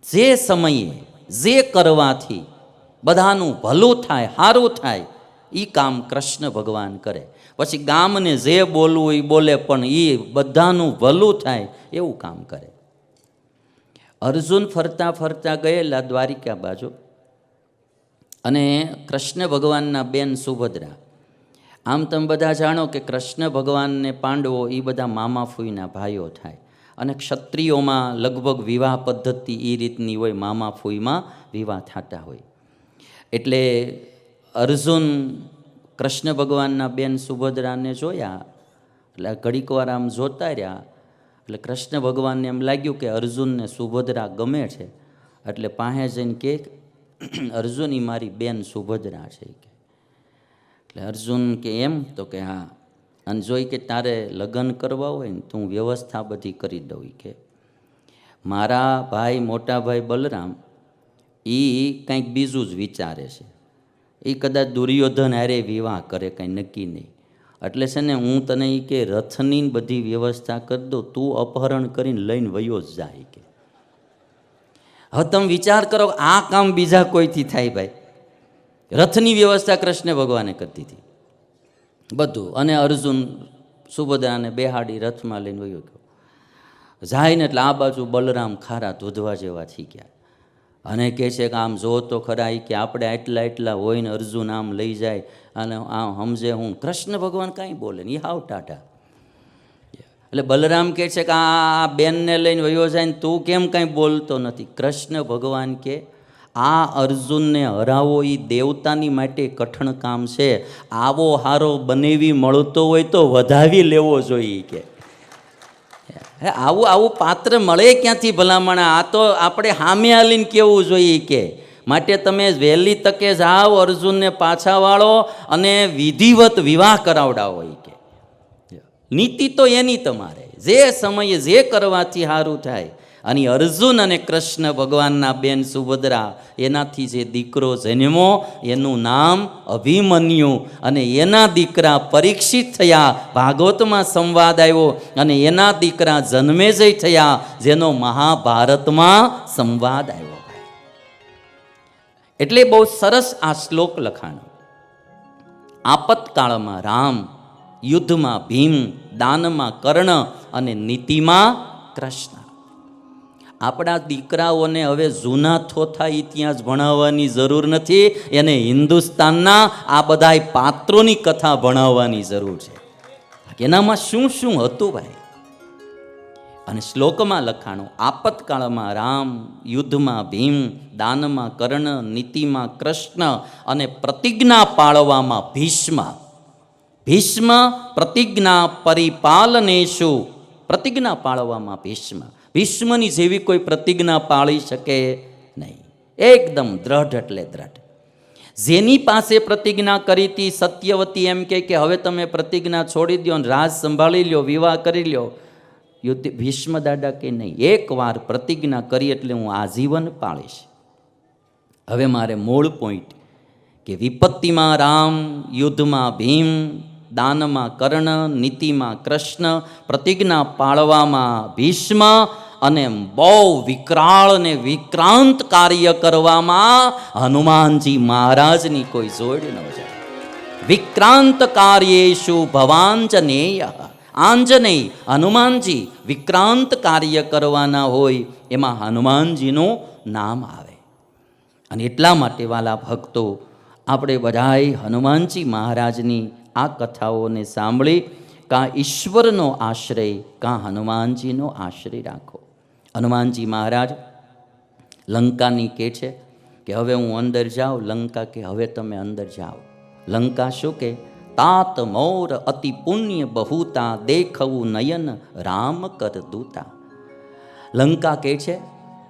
જે સમયે જે કરવાથી બધાનું ભલું થાય, સારું થાય, એ કામ કૃષ્ણ ભગવાન કરે. પછી ગામને જે બોલવું એ બોલે, પણ એ બધાનું ભલું થાય એવું કામ કરે. અર્જુન ફરતા ફરતા ગયેલા દ્વારિકા બાજુ, અને કૃષ્ણ ભગવાનના બેન સુભદ્રા. આમ તમે બધા જાણો કે કૃષ્ણ ભગવાનને પાંડવો એ બધા મામા ફૂઈના ભાઈઓ થાય, અને ક્ષત્રિયોમાં લગભગ વિવાહ પદ્ધતિ એ રીતની હોય, મામા ફૂઈમાં વિવાહ થતા હોય. એટલે અર્જુન કૃષ્ણ ભગવાનના બેન સુભદ્રાને જોયા, એટલે ઘડીક વાર આમ જોતા રહ્યા. એટલે કૃષ્ણ ભગવાનને એમ લાગ્યું કે અર્જુનને સુભદ્રા ગમે છે, એટલે પાસે જઈને કે અર્જુન એ મારી બેન સુભદ્રા છે કે. એટલે અર્જુન કે એમ? તો કે હા. અને જોઈ કે તારે લગ્ન કરવા હોય ને તો હું વ્યવસ્થા બધી કરી દઉં કે. મારા ભાઈ, મોટા ભાઈ બલરામ એ કંઈક બીજું જ વિચારે છે. એ કદાચ દુર્યોધન હારે વિવાહ કરે, કંઈ નક્કી નહીં. એટલે છે ને હું તને એ કે રથની બધી વ્યવસ્થા કરી દઉં, તું અપહરણ કરીને લઈને વયો જ જાય કે. હવે તમે વિચાર કરો, આ કામ બીજા કોઈથી થાય ભાઈ? રથની વ્યવસ્થા કૃષ્ણ ભગવાને કરી હતી બધું. અને અર્જુન સુભદ્રાને બેહાડી રથમાં લઈને વયો ગયો. જાય ને એટલે આ બાજુ બલરામ ખારા ધોધવા જેવા થઈ ગયા, અને કહે છે કે આમ જો તો ખરા કે આપણે આટલા એટલા હોય ને અર્જુન આમ લઈ જાય, અને આમ સમજે હું. કૃષ્ણ ભગવાન કાંઈ બોલે ને, એ હાવ ટાટા. એટલે બલરામ કહે છે કે આ બેનને લઈને વયો જાય ને તું કેમ કાંઈ બોલતો નથી? કૃષ્ણ ભગવાન કે આ અર્જુનને હરાવો એ દેવતાની માટે કઠણ કામ છે. આવો હારો બનેવી મળતો હોય તો વધાવી લેવો જોઈએ કે. આવું આવું પાત્ર મળે ક્યાંથી ભલામણા? આ તો આપણે સામે હાલીને કહેવું જોઈએ કે માટે તમે વહેલી તકે જાઓ, અર્જુનને પાછા વાળો અને વિધિવત વિવાહ કરાવડાવો કે. નીતિ તો એની તમારે, જે સમયે જે કરવાથી સારું થાય. અને અર્જુન અને કૃષ્ણ ભગવાનના બેન સુભદ્રા, એનાથી જે દીકરો જન્મો એનું નામ અભિમન્યુ, અને એના દીકરા પરીક્ષિત થયા. ભાગવતમાં સંવાદ આવ્યો, અને એના દીકરા જન્મેજય થયા, જેનો મહાભારતમાં સંવાદ આવ્યો. એટલે બહુ સરસ આ શ્લોક લખાણો. આપતકાળમાં રામ, યુદ્ધમાં ભીમ, દાનમાં કર્ણ અને નીતિમાં કૃષ્ણ. આપણા દીકરાઓને હવે જૂના થોથા ઇતિહાસ ભણાવવાની જરૂર નથી, એને હિન્દુસ્તાનના આ બધા પાત્રોની કથા ભણાવવાની જરૂર છે. એનામાં શું શું હતું ભાઈ? અને શ્લોકમાં લખાણું, આપતકાળમાં રામ, યુદ્ધમાં ભીમ, દાનમાં કર્ણ, નીતિમાં કૃષ્ણ અને પ્રતિજ્ઞા પાળવામાં ભીષ્મ. ભીષ્મ પ્રતિજ્ઞા પરિપાલનેશુ, પ્રતિજ્ઞા પાળવામાં ભીષ્મ. ભીષ્મની જેવી કોઈ પ્રતિજ્ઞા પાળી શકે નહીં. એકદમ દ્રઢ એટલે દ્રઢ. જેની પાસે પ્રતિજ્ઞા કરી હતી સત્યવતી એમ કે હવે તમે પ્રતિજ્ઞા છોડી દો ને રાજ સંભાળી લ્યો, વિવાહ કરી લ્યો. ભીષ્મ દાદા કે નહીં, એકવાર પ્રતિજ્ઞા કરી એટલે હું આજીવન પાળીશ. હવે મારે મૂળ પોઈન્ટ કે વિપત્તિમાં રામ, યુદ્ધમાં ભીમ, દાનમાં કર્ણ, નીતિમાં કૃષ્ણ, પ્રતિજ્ઞા પાળવામાં ભીષ્મ, અને બહુ વિકરાળ ને વિક્રાંત કાર્ય કરવામાં હનુમાનજી મહારાજની કોઈ જોડ ન જાય. વિક્રાંત કાર્યેષુ ભવાંજનેય. આંજનેય હનુમાનજી વિક્રાંત કાર્ય કરવાના હોય એમાં હનુમાનજીનું નામ આવે. અને એટલા માટે વાલા ભક્તો, આપણે બધાય હનુમાનજી મહારાજની આ કથાઓને સાંભળી કાં ઈશ્વરનો આશ્રય કાં હનુમાનજીનો આશ્રય રાખો. હનુમાનજી મહારાજ લંકાની કહે છે કે હવે હું અંદર જાઉં. લંકા કે હવે તમે અંદર જાઓ. લંકા શું કે તાત મોર અતિ પુણ્ય બહુતા, દેખવું નયન રામ કર દૂતા. લંકા કહે છે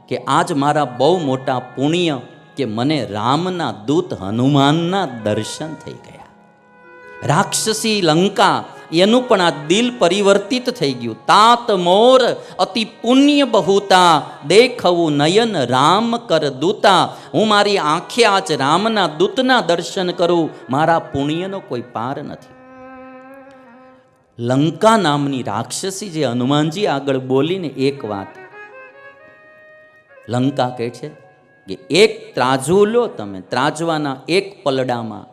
કે આજ મારા બહુ મોટા પુણ્ય કે મને રામના દૂત હનુમાનના દર્શન થઈ ગયા. રાક્ષસી લંકા એનું પણ આ દિલ પરિવર્તિત થઈ ગયું. તાત મોર અતિ પુણ્ય બહુતા, દેખવું નયન રામ કર દૂતા. હું મારી આંખે આજ રામના દૂતના દર્શન કરું, મારા પુણ્યનો કોઈ પાર નથી. લંકા નામની રાક્ષસી જે હનુમાનજી આગળ બોલીને એક વાત, લંકા કહે છે કે એક ત્રાજવું લો તમે, ત્રાજવાના એક પલડામાં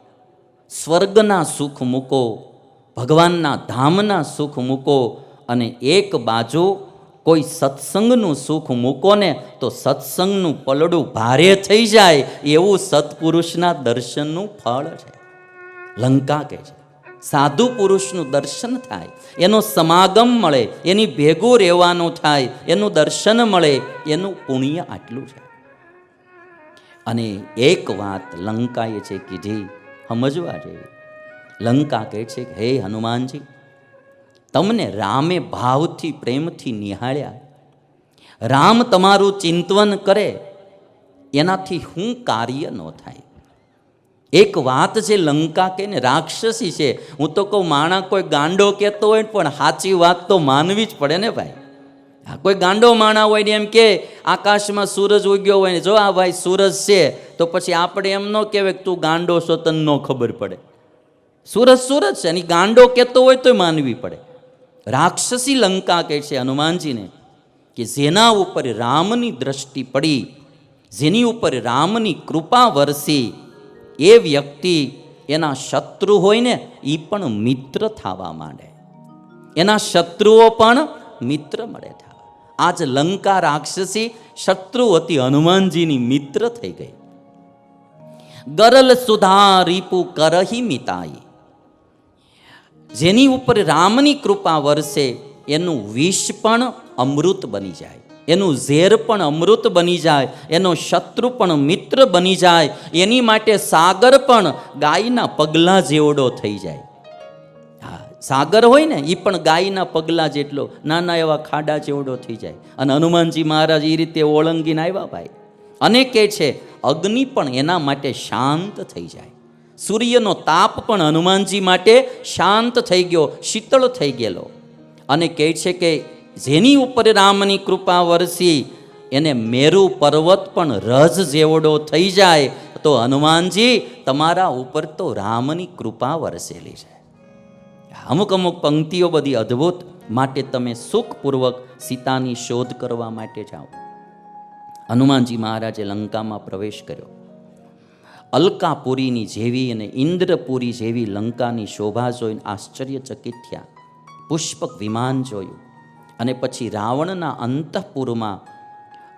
સ્વર્ગના સુખ મૂકો, ભગવાનના ધામના સુખ મૂકો, અને એક બાજુ કોઈ સત્સંગનું સુખ મૂકો ને તો સત્સંગનું પલડું ભારે થઈ જાય એવું સત્પુરુષના દર્શનનું ફળ છે. લંકા કહે છે સાધુ પુરુષનું દર્શન થાય, એનો સમાગમ મળે, એની ભેગું રહેવાનું થાય, એનું દર્શન મળે, એનું પુણ્ય આટલું છે. અને એક વાત લંકાએ છે કીધી સમજવા જેવી. લંકા કહે છે કે હે હનુમાનજી, તમને રામે ભાવથી પ્રેમથી નિહાળ્યા, રામ તમારું ચિંતન કરે એનાથી શું કાર્ય ન થાય. એક વાત છે લંકા કે ને રાક્ષસી છે. હું તો કહું માણા કોઈ ગાંડો કહેતો હોય પણ સાચી વાત તો માનવી જ પડે ને ભાઈ. કોઈ ગાંડો માણા હોય ને એમ કે આકાશમાં સૂરજ ઉગ્યો હોય ને જો આ ભાઈ સૂરજ છે, તો પછી આપણે એમ ન કહેવાય કે તું ગાંડો છો તને ન ખબર પડે. સૂરજ સૂરજ છે અને ગાંડો કહેતો હોય તો માનવી પડે. રાક્ષસી લંકા કહે છે હનુમાનજીને કે જેના ઉપર રામની દ્રષ્ટિ પડી, જેની ઉપર રામની કૃપા વરસી, એ વ્યક્તિ એના શત્રુ હોય ને એ પણ મિત્ર થવા માંડે, એના શત્રુઓ પણ મિત્ર મળે થવા. આજ લંકા રાક્ષસી શત્રુ હતી, હનુમાનજીની મિત્ર થઈ ગઈ. ગરલ સુધા રીપુ કરહી મિતાઈ, જેની ઉપર રામની કૃપા વરસે એનું વિષ પણ અમૃત બની જાય, એનું ઝેર પણ અમૃત બની જાય, એનો શત્રુ પણ મિત્ર બની જાય. એની માટે સાગર પણ ગાયના પગલા જેવડો થઈ જાય. હા, સાગર હોય ને એ પણ ગાયના પગલા જેટલો, નાના એવા ખાડા જેવડો થઈ જાય. અને હનુમાનજી મહારાજ એ રીતે ઓળંગીને આવ્યા ભાઈ. અને કહે છે અગ્નિ પણ એના માટે શાંત થઈ જાય. સૂર્યનો તાપ પણ હનુમાનજી માટે શાંત થઈ ગયો, શીતળ થઈ ગયેલો. અને કહે છે કે જેની ઉપર રામની કૃપા વરસી એને મેરુ પર્વત પણ રજ જેવડો થઈ જાય. તો હનુમાનજી તમારા ઉપર તો રામની કૃપા વરસેલી છે. અમુક અમુક પંક્તિઓ બધી અદ્ભુત. માટે તમે સુખપૂર્વક સીતાની શોધ કરવા માટે જાઓ. હનુમાનજી મહારાજે લંકામાં પ્રવેશ કર્યો. અલકાપુરીની જેવી અને ઇન્દ્રપુરી જેવી લંકાની શોભા જોઈને આશ્ચર્યચકિત થયા. પુષ્પક વિમાન જોયું અને પછી રાવણના અંતઃપુરમાં,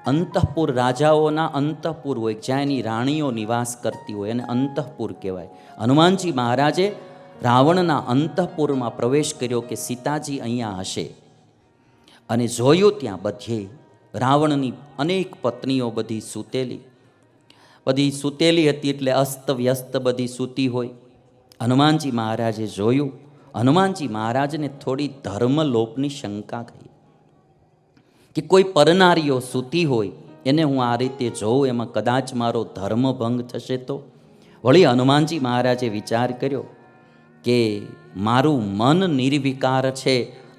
અંતઃપુર રાજાઓના અંતઃપુર હોય જ્યાં એની રાણીઓ નિવાસ કરતી હોય એને અંતઃપુર કહેવાય. હનુમાનજી મહારાજે રાવણના અંતઃપુરમાં પ્રવેશ કર્યો કે સીતાજી અહીંયા હશે. અને જોયું ત્યાં બધે રાવણની અનેક પત્નીઓ બધી સૂતેલી હતી, એટલે અસ્ત વ્યસ્ત બધી સૂતી હોય. હનુમાનજી મહારાજે જોયું. હનુમાનજી મહારાજને થોડી ધર્મલોપની શંકા થઈ કે કોઈ પરનારીઓ સૂતી હોય એને હું આ રીતે જોઉં, એમાં કદાચ મારો ધર્મભંગ થશે તો. વળી હનુમાનજી મહારાજે વિચાર કર્યો કે મારું મન નિર્વિકાર છે,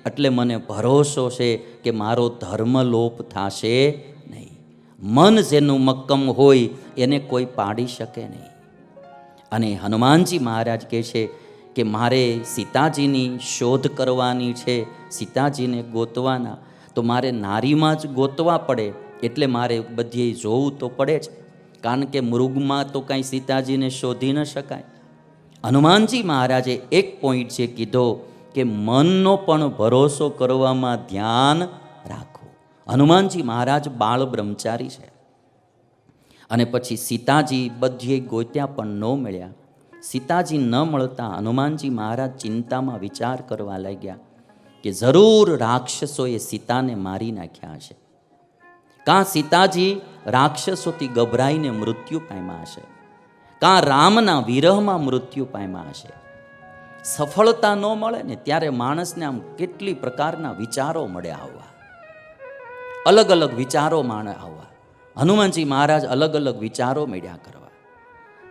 એટલે મને ભરોસો છે કે મારો ધર્મલોપ થશે નહીં. મન જેનું મક્કમ હોય એને કોઈ પાડી શકે નહીં. અને હનુમાનજી મહારાજ કહે છે કે મારે સીતાજીની શોધ કરવાની છે, સીતાજીને ગોતવાના, તો મારે નારીમાં જ ગોતવા પડે, એટલે મારે બધે જોવું તો પડે જ, કારણ કે મૃગમાં તો કાંઈ સીતાજીને શોધી ન શકાય. હનુમાનજી મહારાજે એક પોઈન્ટ છે કીધો કે મનનો પણ ભરોસો કરવામાં ધ્યાન રાખો. હનુમાનજી મહારાજ બાળ બ્રહ્મચારી છે. અને પછી સીતાજી બધે ગોત્યા પણ ન મળ્યા. સીતાજી ન મળતા હનુમાનજી મહારાજ ચિંતામાં વિચાર કરવા લાગ્યા કે જરૂર રાક્ષસોએ સીતાને મારી નાખ્યા હશે, કાં સીતાજી રાક્ષસોથી ગભરાઈને મૃત્યુ પામ્યા હશે, કાં રામના વિરહમાં મૃત્યુ પામ્યા હશે. સફળતા ન મળે ને ત્યારે માણસને આમ કેટલી પ્રકારના વિચારો મળે આવવા, અલગ અલગ વિચારો માણે આવવા. હનુમાનજી મહારાજ અલગ અલગ વિચારો મળ્યા કરવા.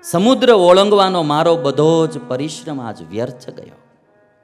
સમુદ્ર ઓળંગવાનો મારો બધો જ પરિશ્રમ આજ વ્યર્થ ગયો.